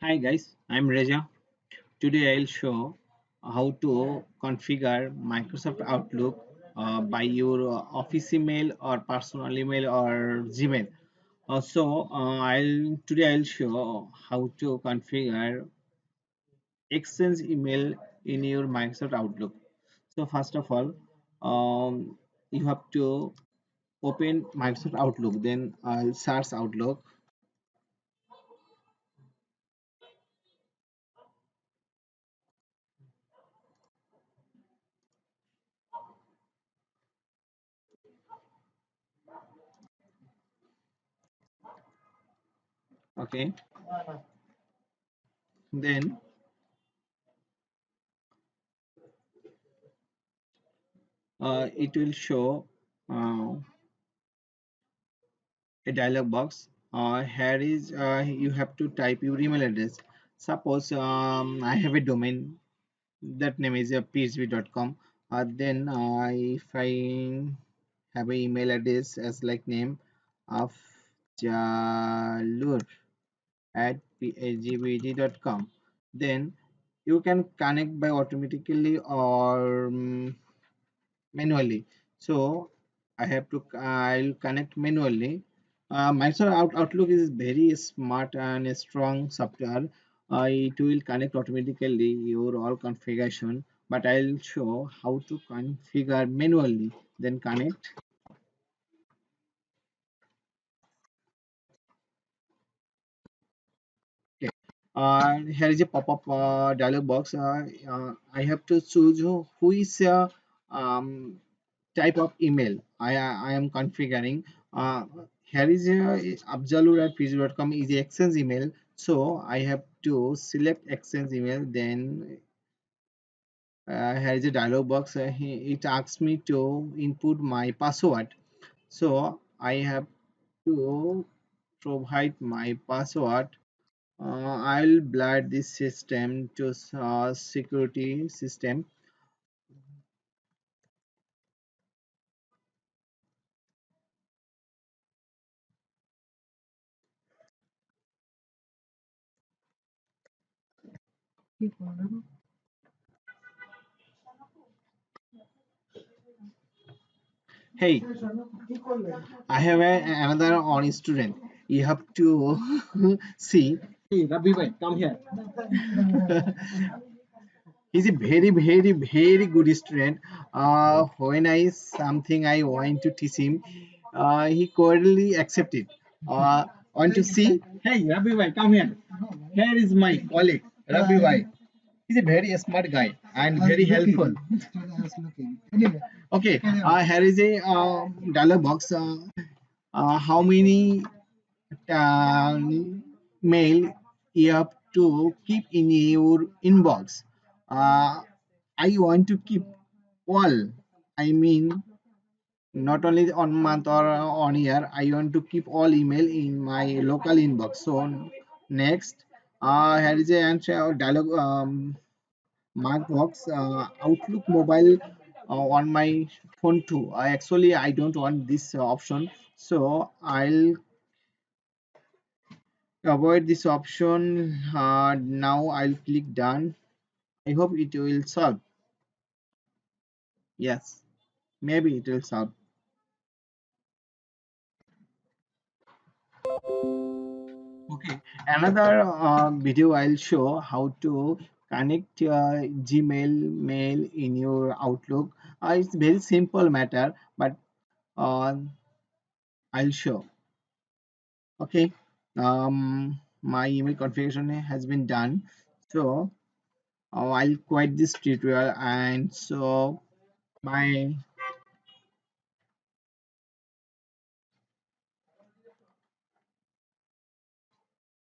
Hi guys, I'm Reza. Today I'll show how to configure Microsoft Outlook by your office email or personal email or Gmail. I'll show how to configure Exchange email in your Microsoft Outlook. So first of all, you have to open Microsoft Outlook. Then I'll search Outlook. Okay, then it will show. Uh, a dialog box. Here is you have to type your email address. Suppose I have a domain that name is php.com. Then if I have an email address as like name of jalur at phgbd.com, then you can connect by automatically or manually. So I have to I'll connect manually. Microsoft Outlook is very smart and a strong software. It will connect automatically your all configuration, but I'll show how to configure manually, then connect. Okay. Here is a pop-up dialog box. I have to choose who is um, type of email I am configuring. Uh, Here is Abjalur at pg.com is the Exchange email. So I have to select Exchange email. Then here is a dialog box. It asks me to input my password. So I have to provide my password. I'll blur this system to security system. Hey, I have another on student. You have to see. Hey, Rabi bhai, come here. He's a very good student. When I something I want to teach him, he cordially accepted. Want to see? Hey, Rabi bhai, come here. Here is my colleague, Rabi bhai. He's a very smart guy and very helpful. Okay, here is a dialog box. How many uh, mail you have to keep in your inbox? Uh, I want to keep all. I mean, not only on month or on year. I want to keep all email in my local inbox. So next, here is a answer dialog. Markbox Outlook mobile on my phone too. I don't want this option, so I'll avoid this option. Now I'll click done. I hope it will solve. Yes, maybe it will solve. Okay, another video I'll show how to connect Gmail mail in your Outlook. It's very simple matter, but uh, I'll show. Okay, my email configuration has been done. So I'll quit this tutorial, and so bye.